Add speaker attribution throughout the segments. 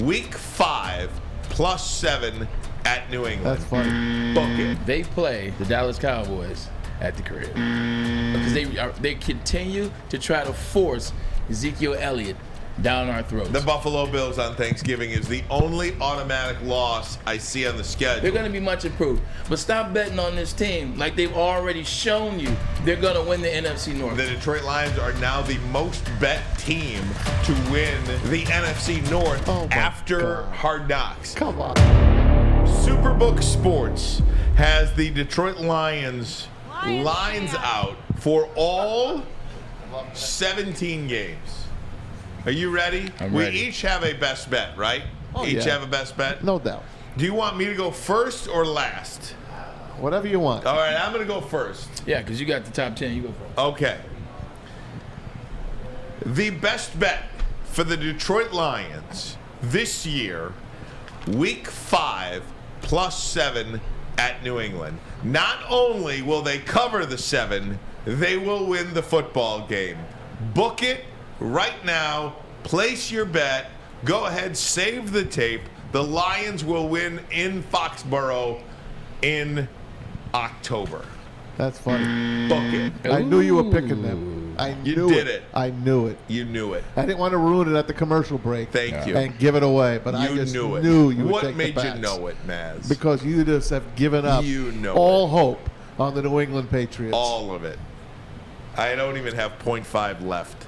Speaker 1: Week 5 +7 at New England.
Speaker 2: That's funny.
Speaker 1: Book it.
Speaker 3: They play the Dallas Cowboys at the crib because they continue to try to force Ezekiel Elliott down our throats.
Speaker 1: The Buffalo Bills on Thanksgiving is the only automatic loss I see on the schedule.
Speaker 3: They're going to be much improved. But stop betting on this team like they've already shown you they're going to win the NFC North.
Speaker 1: The Detroit Lions are now the most bet team to win the NFC North after Hard Knocks.
Speaker 2: Come on.
Speaker 1: Superbook Sports has the Detroit Lions lines out for all 17 games. Are you ready?
Speaker 3: I'm
Speaker 1: we
Speaker 3: ready.
Speaker 1: each have a best bet, right? Each have a best bet?
Speaker 2: No doubt.
Speaker 1: Do you want me to go first or last?
Speaker 2: Whatever you want.
Speaker 1: All right, I'm going to go first.
Speaker 3: Yeah, because you got the top 10. You go first.
Speaker 1: Okay. The best bet for the Detroit Lions this year, Week 5 +7 at New England. Not only will they cover the 7, they will win the football game. Book it right now. Place your bet. Go ahead, save the tape. The Lions will win in Foxborough in October.
Speaker 2: That's funny.
Speaker 1: Book it.
Speaker 2: I knew you were picking them. I
Speaker 1: You
Speaker 2: knew
Speaker 1: did it.
Speaker 2: I knew it.
Speaker 1: You knew it.
Speaker 2: I didn't want to ruin it at the commercial break.
Speaker 1: Thank you.
Speaker 2: And give it away, but I
Speaker 1: You
Speaker 2: just
Speaker 1: knew it.
Speaker 2: knew you would
Speaker 1: What
Speaker 2: take
Speaker 1: made
Speaker 2: the
Speaker 1: you
Speaker 2: bats.
Speaker 1: know it, Maz?
Speaker 2: Because you just have given up
Speaker 1: You know
Speaker 2: all
Speaker 1: it.
Speaker 2: hope on the New England Patriots.
Speaker 1: All of it. I don't even have 0.5 left.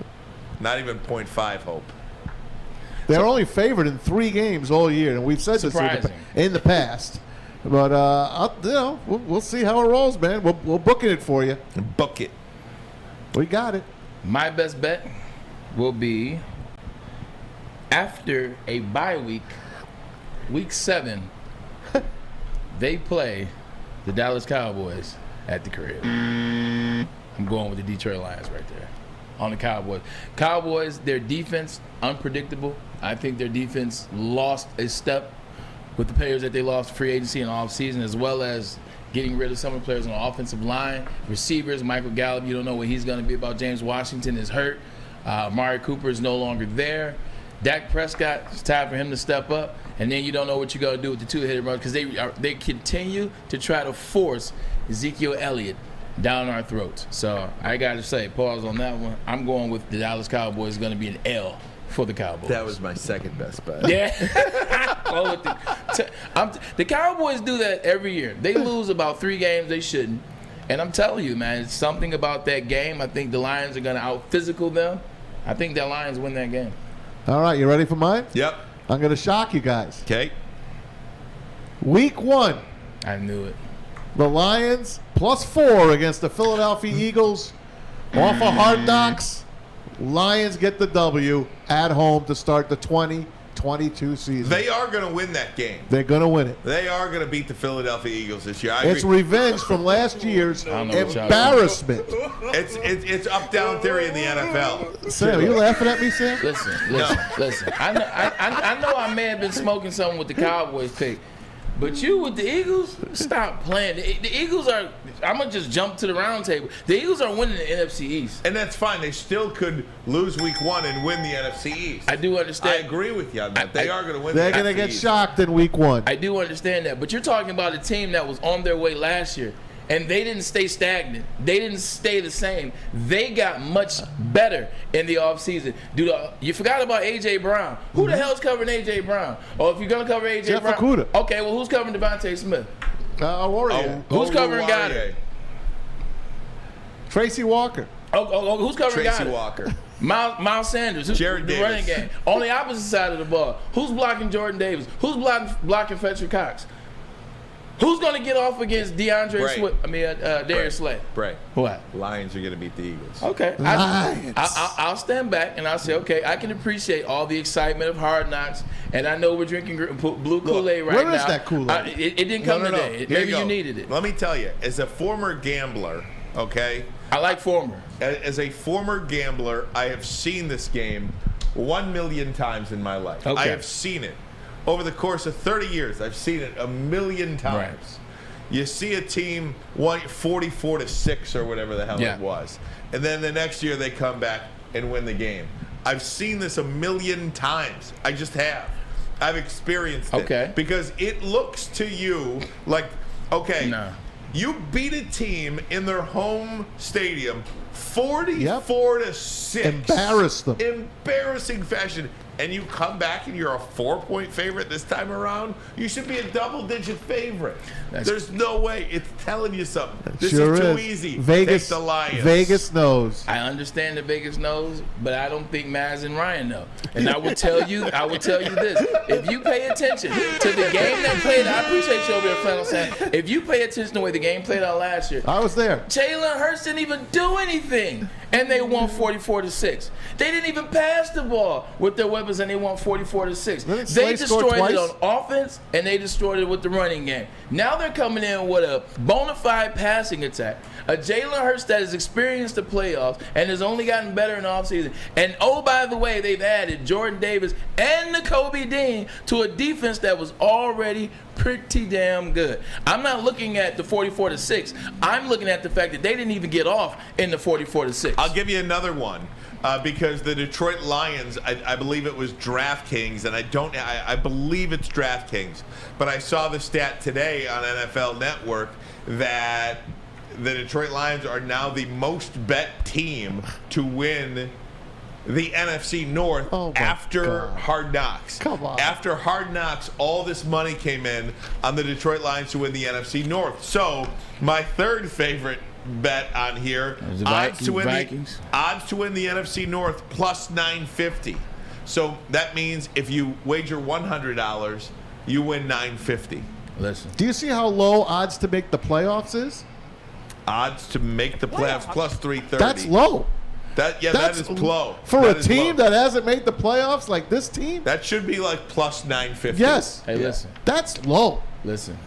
Speaker 1: Not even 0.5 hope.
Speaker 2: They're only favored in 3 games all year, and we've said this in the past. But we'll see how it rolls, man. We'll book it for you.
Speaker 1: Book it.
Speaker 2: We got it.
Speaker 3: My best bet will be after a bye week, Week 7, they play the Dallas Cowboys at the crib. I'm going with the Detroit Lions right there on the Cowboys. Cowboys, their defense, unpredictable. I think their defense lost a step with the players that they lost free agency and offseason, as well as getting rid of some of the players on the offensive line. Receivers, Michael Gallup, you don't know what he's going to be about. James Washington is hurt. Amari Cooper is no longer there. Dak Prescott, it's time for him to step up. And then you don't know what you're going to do with the two-headed runner because they continue to try to force Ezekiel Elliott down our throats. So I got to say, pause on that one. I'm going with the Dallas Cowboys going to be an L for the Cowboys.
Speaker 1: That was my second best bet.
Speaker 3: Yeah. The Cowboys do that every year. They lose about 3 games they shouldn't. And I'm telling you, man, it's something about that game. I think the Lions are going to out-physical them. I think the Lions win that game.
Speaker 2: All right, you ready for mine?
Speaker 1: Yep.
Speaker 2: I'm going to shock you guys.
Speaker 1: Okay.
Speaker 2: Week 1,
Speaker 3: I knew it.
Speaker 2: the Lions +4 against the Philadelphia Eagles. Off of Hard Knocks, Lions get the W at home to start the 2022 season.
Speaker 1: They are going to win that game.
Speaker 2: They're going to win it.
Speaker 1: They are going to beat the Philadelphia Eagles this year.
Speaker 2: It's revenge from last year's embarrassment.
Speaker 1: It's up-down theory in the NFL.
Speaker 2: Sam, are you laughing at me, Sam?
Speaker 3: Listen. I know I may have been smoking something with the Cowboys pick, but you with the Eagles, stop playing. The Eagles are, I'm going to just jump to the round table. The Eagles are winning the NFC East.
Speaker 1: And that's fine. They still could lose Week 1 and win the NFC East.
Speaker 3: I do understand.
Speaker 1: I agree with you on that. They are going to win
Speaker 2: They're
Speaker 1: the
Speaker 2: going to
Speaker 1: NFC
Speaker 2: get
Speaker 1: East.
Speaker 2: shocked in Week 1.
Speaker 3: I do understand that, but you're talking about a team that was on their way last year, and they didn't stay stagnant. They didn't stay the same. They got much better in the offseason. You forgot about A.J. Brown. Who the hell's covering A.J. Brown? Or if you're going to cover A.J.
Speaker 2: Jeff
Speaker 3: Brown.
Speaker 2: Okuda.
Speaker 3: Okay, well, who's covering Devontae Smith?
Speaker 2: Warrior.
Speaker 3: Who's covering Goddard?
Speaker 2: Tracy Walker.
Speaker 3: Who's covering
Speaker 1: Tracy
Speaker 3: Goddard?
Speaker 1: Walker.
Speaker 3: Miles Sanders. Who's
Speaker 1: Jared
Speaker 3: the
Speaker 1: Davis.
Speaker 3: running game? On the opposite side of the ball. Who's blocking Jordan Davis? Who's blocking Fletcher Cox? Who's going to get off against DeAndre Swift? Darius Slay.
Speaker 1: Right.
Speaker 3: What?
Speaker 1: Lions are going to beat the Eagles.
Speaker 3: Okay.
Speaker 2: Lions.
Speaker 3: I'll stand back and I'll say, okay, I can appreciate all the excitement of Hard Knocks, and I know we're drinking blue Kool-Aid right now.
Speaker 2: Where is that Kool-Aid?
Speaker 3: It didn't come today.
Speaker 1: Here
Speaker 3: Maybe
Speaker 1: go.
Speaker 3: you needed it.
Speaker 1: Let me tell you, as a former gambler, okay?
Speaker 3: I like former.
Speaker 1: As a former gambler, I have seen this game 1 million times in my life.
Speaker 3: Okay.
Speaker 1: I have seen it. Over the course of 30 years, I've seen it 1 million times.
Speaker 3: Right.
Speaker 1: You see a team 44-6 or whatever the hell it was. And then the next year they come back and win the game. I've seen this 1 million times. I just have. I've experienced it.
Speaker 3: Okay.
Speaker 1: Because it looks to you like, okay,
Speaker 3: Nah.
Speaker 1: you beat a team in their home stadium 44 to 6.
Speaker 2: Embarrass them.
Speaker 1: Embarrassing fashion. And you come back and you're a 4-point favorite this time around. You should be a double-digit favorite. There's no way. It's telling you something. This
Speaker 2: Sure
Speaker 1: is too
Speaker 2: is.
Speaker 1: easy.
Speaker 2: Vegas,
Speaker 1: Take the Lions.
Speaker 2: Vegas knows.
Speaker 3: I understand that Vegas knows, but I don't think Maz and Ryan know. And I will tell you this: if you pay attention to the game that played, I appreciate you over there, Flannel saying. If you pay attention to the way the game played out last year,
Speaker 2: I was there.
Speaker 3: Jalen Hurts didn't even do anything, and they won 44-6. They didn't even pass the ball with their weapons, and they won 44-6.
Speaker 2: Didn't
Speaker 3: They
Speaker 2: Slay score
Speaker 3: destroyed it
Speaker 2: twice?
Speaker 3: on offense, and they destroyed it with the running game. Now they're coming in with a bona fide passing attack. A Jalen Hurts that has experienced the playoffs and has only gotten better in the offseason. And oh, by the way, they've added Jordan Davis and Nakobe Dean to a defense that was already pretty damn good. I'm not looking at the 44-6. I'm looking at the fact that they didn't even get off in the 44-6.
Speaker 1: I'll give you another one. Because the Detroit Lions, I believe it was DraftKings, and I believe it's DraftKings, but I saw the stat today on NFL Network that the Detroit Lions are now the most bet team to win the NFC North after
Speaker 2: God.
Speaker 1: Hard Knocks.
Speaker 2: Come on.
Speaker 1: After Hard Knocks, all this money came in on the Detroit Lions to win the NFC North. So my third favorite bet on here, odds to win the NFC North plus 950. So that means if you wager $100, you win $950.
Speaker 3: Listen.
Speaker 2: Do you see how low odds to make the playoffs is?
Speaker 1: Odds to make the playoffs plus 330.
Speaker 2: That's low.
Speaker 1: That is low.
Speaker 2: For
Speaker 1: That
Speaker 2: a
Speaker 1: is
Speaker 2: team
Speaker 1: low.
Speaker 2: that hasn't made the playoffs like this team?
Speaker 1: That should be like plus 950.
Speaker 2: Yes.
Speaker 3: Hey, listen.
Speaker 2: That's low.
Speaker 3: Listen.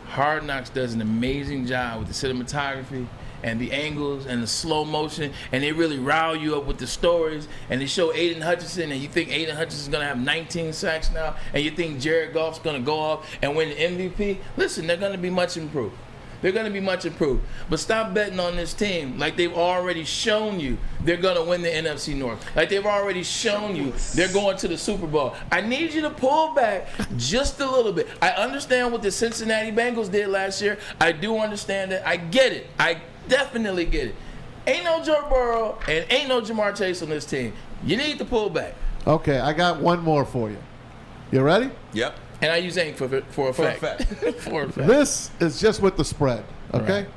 Speaker 3: Hard Knocks does an amazing job with the cinematography and the angles and the slow motion, and they really rile you up with the stories. And they show Aiden Hutchinson, and you think Aiden Hutchinson is going to have 19 sacks now, and you think Jared Goff's going to go off and win the MVP. Listen, they're going to be much improved. They're going to be much improved. But stop betting on this team like they've already shown you they're going to win the NFC North. Like they've already shown you they're going to the Super Bowl. I need you to pull back just a little bit. I understand what the Cincinnati Bengals did last year. I do understand that. I get it. I definitely get it. Ain't no Joe Burrow and ain't no Jamar Chase on this team. You need to pull back.
Speaker 2: Okay, I got one more for you. You ready?
Speaker 1: Yep.
Speaker 3: And I use ain't for a fact. For a fact.
Speaker 2: This is just with the spread, okay?
Speaker 3: Right.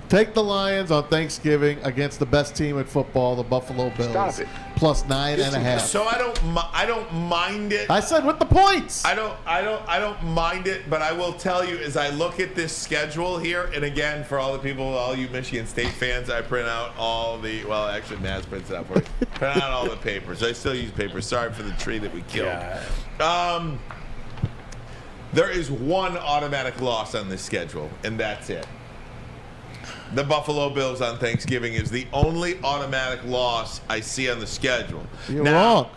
Speaker 2: Take the Lions on Thanksgiving against the best team in football, the Buffalo Bills.
Speaker 4: Stop it.
Speaker 2: Plus 9.5.
Speaker 1: So I don't mind it.
Speaker 2: I said with the points.
Speaker 1: I don't mind it, but I will tell you as I look at this schedule here, and again for all the people, all you Michigan State fans, I print out all the actually Naz prints it out for you. Print out all the papers. I still use paper. Sorry for the tree that we killed. There is one automatic loss on this schedule, and that's it. The Buffalo Bills on Thanksgiving is the only automatic loss I see on the schedule.
Speaker 2: You're wrong.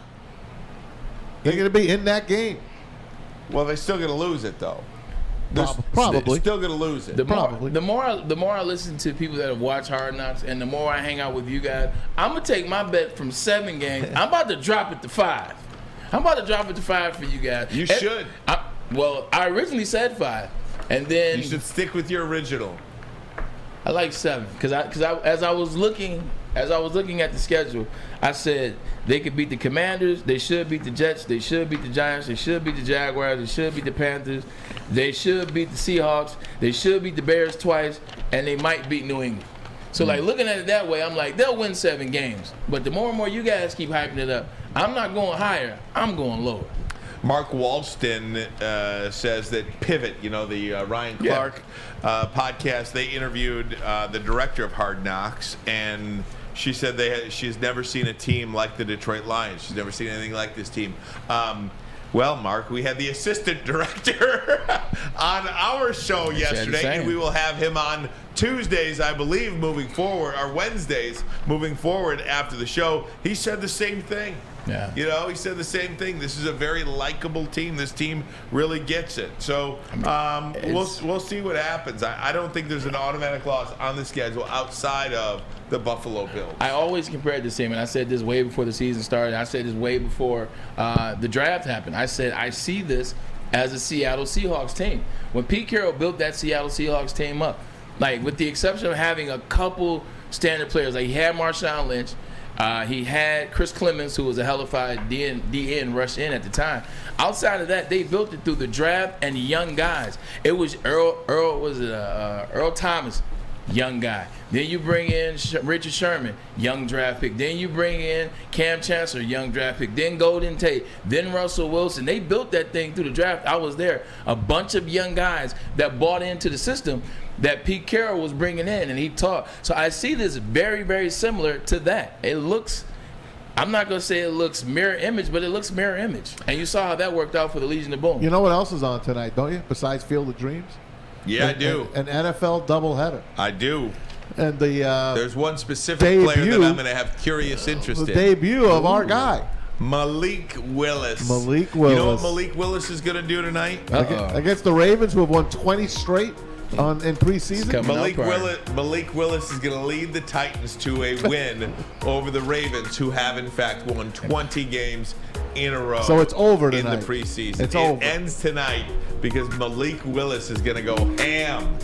Speaker 2: They're going to be in that game.
Speaker 1: Well, they're still going to lose it, though.
Speaker 2: Probably.
Speaker 1: They're still going to lose it.
Speaker 3: The
Speaker 2: Probably.
Speaker 3: more I listen to people that have watched Hard Knocks, and the more I hang out with you guys, I'm gonna take my bet from 7 games. I'm about to drop it to 5. I'm about to drop it to 5 for you guys.
Speaker 1: You should.
Speaker 3: I originally said 5, and then
Speaker 1: You should stick with your original.
Speaker 3: I like 7 because as I was looking at the schedule, I said they could beat the Commanders, they should beat the Jets, they should beat the Giants, they should beat the Jaguars, they should beat the Panthers, they should beat the Seahawks, they should beat the Bears twice, and they might beat New England. So like looking at it that way, I'm like they'll win 7 games. But the more and more you guys keep hyping it up, I'm not going higher, I'm going lower.
Speaker 1: Mark Walston says that Pivot, the Ryan Clark podcast, they interviewed the director of Hard Knocks, and she said she's never seen a team like the Detroit Lions. She's never seen anything like this team. Well, Mark, we had the assistant director on our show yesterday, and we will have him on Tuesdays, I believe, moving forward, or Wednesdays moving forward after the show. He said the same thing.
Speaker 3: Yeah.
Speaker 1: You know, he said the same thing. This is a very likable team. This team really gets it. So we'll see what happens. I don't think there's an automatic loss on the schedule outside of the Buffalo Bills.
Speaker 3: I always compared this team, and I said this way before the season started. I said this way before the draft happened. I said I see this as a Seattle Seahawks team. When Pete Carroll built that Seattle Seahawks team up, like with the exception of having a couple standard players, like he had Marshawn Lynch, he had Chris Clemens, who was a hellified DN rush in at the time. Outside of that, they built it through the draft and young guys. It was Earl Thomas, young guy. Then you bring in Richard Sherman, young draft pick. Then you bring in Cam Chancellor, young draft pick. Then Golden Tate. Then Russell Wilson. They built that thing through the draft. I was there. A bunch of young guys that bought into the system that Pete Carroll was bringing in, and he taught. So I see this very, very similar to that. It looks, I'm not going to say it looks mirror image, but it looks mirror image. And you saw how that worked out for the Legion of Boom.
Speaker 2: You know what else is on tonight, don't you? Besides Field of Dreams?
Speaker 1: Yeah, I do.
Speaker 2: An NFL doubleheader.
Speaker 1: I do.
Speaker 2: And
Speaker 1: there's one specific player that I'm going to have curious interest in.
Speaker 2: The debut of our guy.
Speaker 1: Malik Willis.
Speaker 2: Malik Willis.
Speaker 1: You know what Malik Willis is going to do tonight?
Speaker 2: Against the Ravens, who have won 20 straight in preseason.
Speaker 1: Malik Willis is going to lead the Titans to a win over the Ravens, who have in fact won 20 games in a row.
Speaker 2: So it's over tonight.
Speaker 1: In the preseason.
Speaker 2: It
Speaker 1: ends tonight because Malik Willis is going to go ham